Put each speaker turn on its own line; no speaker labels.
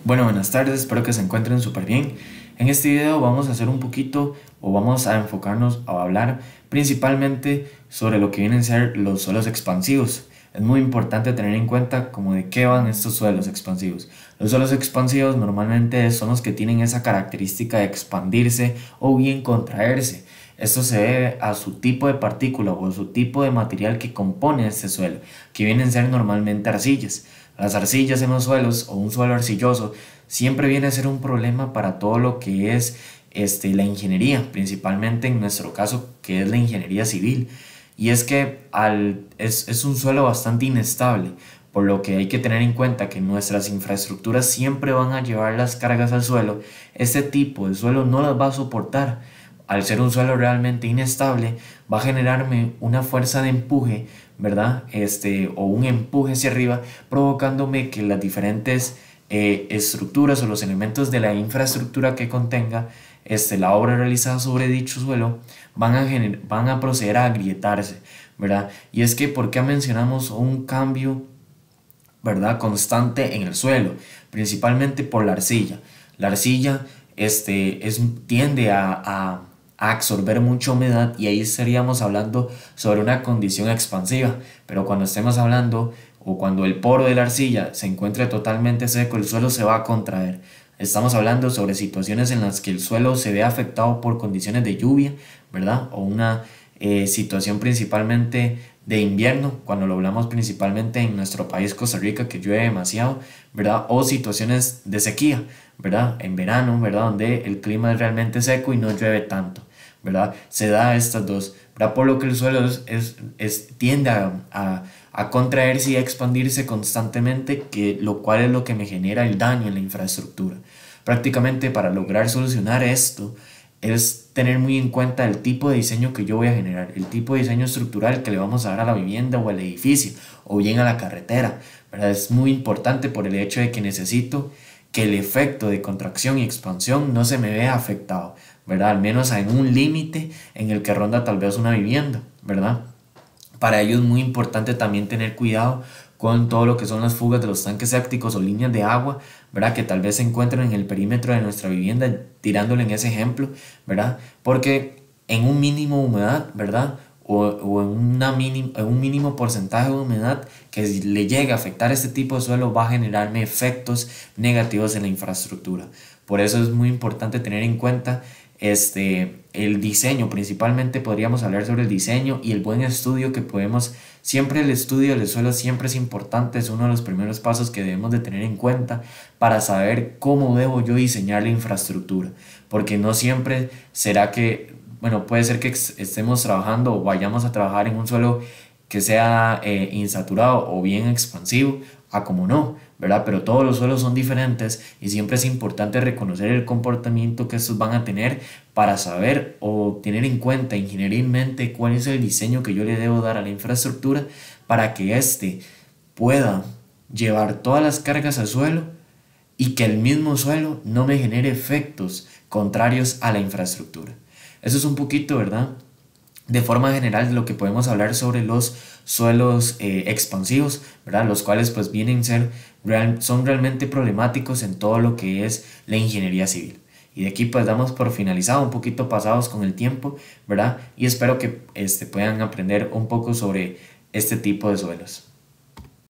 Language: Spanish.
Bueno, buenas tardes, espero que se encuentren súper bien. En este video vamos a hacer un poquito o vamos a enfocarnos a hablar principalmente sobre lo que vienen a ser los suelos expansivos. Es muy importante tener en cuenta como de qué van estos suelos expansivos. Los suelos expansivos normalmente son los que tienen esa característica de expandirse o bien contraerse. Esto se debe a su tipo de partícula o su tipo de material que compone este suelo, que vienen a ser normalmente arcillas. Las arcillas en los suelos o un suelo arcilloso siempre viene a ser un problema para todo lo que es la ingeniería, principalmente en nuestro caso que es la ingeniería civil. Y es que es un suelo bastante inestable, por lo que hay que tener en cuenta que nuestras infraestructuras siempre van a llevar las cargas al suelo. Este tipo de suelo no las va a soportar. Al ser un suelo realmente inestable, va a generarme una fuerza de empuje, ¿verdad? O un empuje hacia arriba, provocándome que las diferentes estructuras o los elementos de la infraestructura que contenga la obra realizada sobre dicho suelo van a proceder a agrietarse, ¿verdad? Y es que, ¿por qué mencionamos un cambio, ¿verdad?, constante en el suelo? Principalmente por la arcilla. La arcilla tiende a absorber mucha humedad y ahí estaríamos hablando sobre una condición expansiva. Pero cuando estemos hablando o cuando el poro de la arcilla se encuentre totalmente seco, el suelo se va a contraer. Estamos hablando sobre situaciones en las que el suelo se ve afectado por condiciones de lluvia, ¿verdad? O una situación principalmente de invierno, cuando lo hablamos principalmente en nuestro país Costa Rica, que llueve demasiado, ¿verdad? O situaciones de sequía, ¿verdad? En verano, ¿verdad? Donde el clima es realmente seco y no llueve tanto, ¿verdad? Se da estas dos, ¿verdad? Por lo que el suelo tiende a contraerse y a expandirse constantemente, lo cual es lo que me genera el daño en la infraestructura. Prácticamente para lograr solucionar esto es tener muy en cuenta el tipo de diseño que yo voy a generar, el tipo de diseño estructural que le vamos a dar a la vivienda o al edificio o bien a la carretera, ¿verdad? Es muy importante por el hecho de que necesito que el efecto de contracción y expansión no se me vea afectado, ¿verdad? Al menos en un límite en el que ronda tal vez una vivienda, ¿verdad? Para ello es muy importante también tener cuidado con todo lo que son las fugas de los tanques sépticos o líneas de agua, ¿verdad? Que tal vez se encuentren en el perímetro de nuestra vivienda, tirándole en ese ejemplo, ¿verdad? Porque en un mínimo de humedad, ¿verdad? O en un mínimo porcentaje de humedad que le llegue a afectar este tipo de suelo va a generarme efectos negativos en la infraestructura. Por eso es muy importante tener en cuenta el diseño. Principalmente podríamos hablar sobre el diseño y el buen estudio que podemos. Siempre el estudio del suelo siempre es importante, es uno de los primeros pasos que debemos de tener en cuenta para saber cómo debo yo diseñar la infraestructura, porque no siempre será que, bueno, puede ser que estemos trabajando o vayamos a trabajar en un suelo que sea insaturado o bien expansivo, a como no, ¿verdad? Pero todos los suelos son diferentes y siempre es importante reconocer el comportamiento que estos van a tener para saber o tener en cuenta ingenierilmente cuál es el diseño que yo le debo dar a la infraestructura para que éste pueda llevar todas las cargas al suelo y que el mismo suelo no me genere efectos contrarios a la infraestructura. Eso es un poquito, ¿verdad?, de forma general de lo que podemos hablar sobre los suelos expansivos, ¿verdad? Los cuales pues son realmente problemáticos en todo lo que es la ingeniería civil. Y de aquí pues damos por finalizado, un poquito pasados con el tiempo, ¿verdad? Y espero que puedan aprender un poco sobre este tipo de suelos.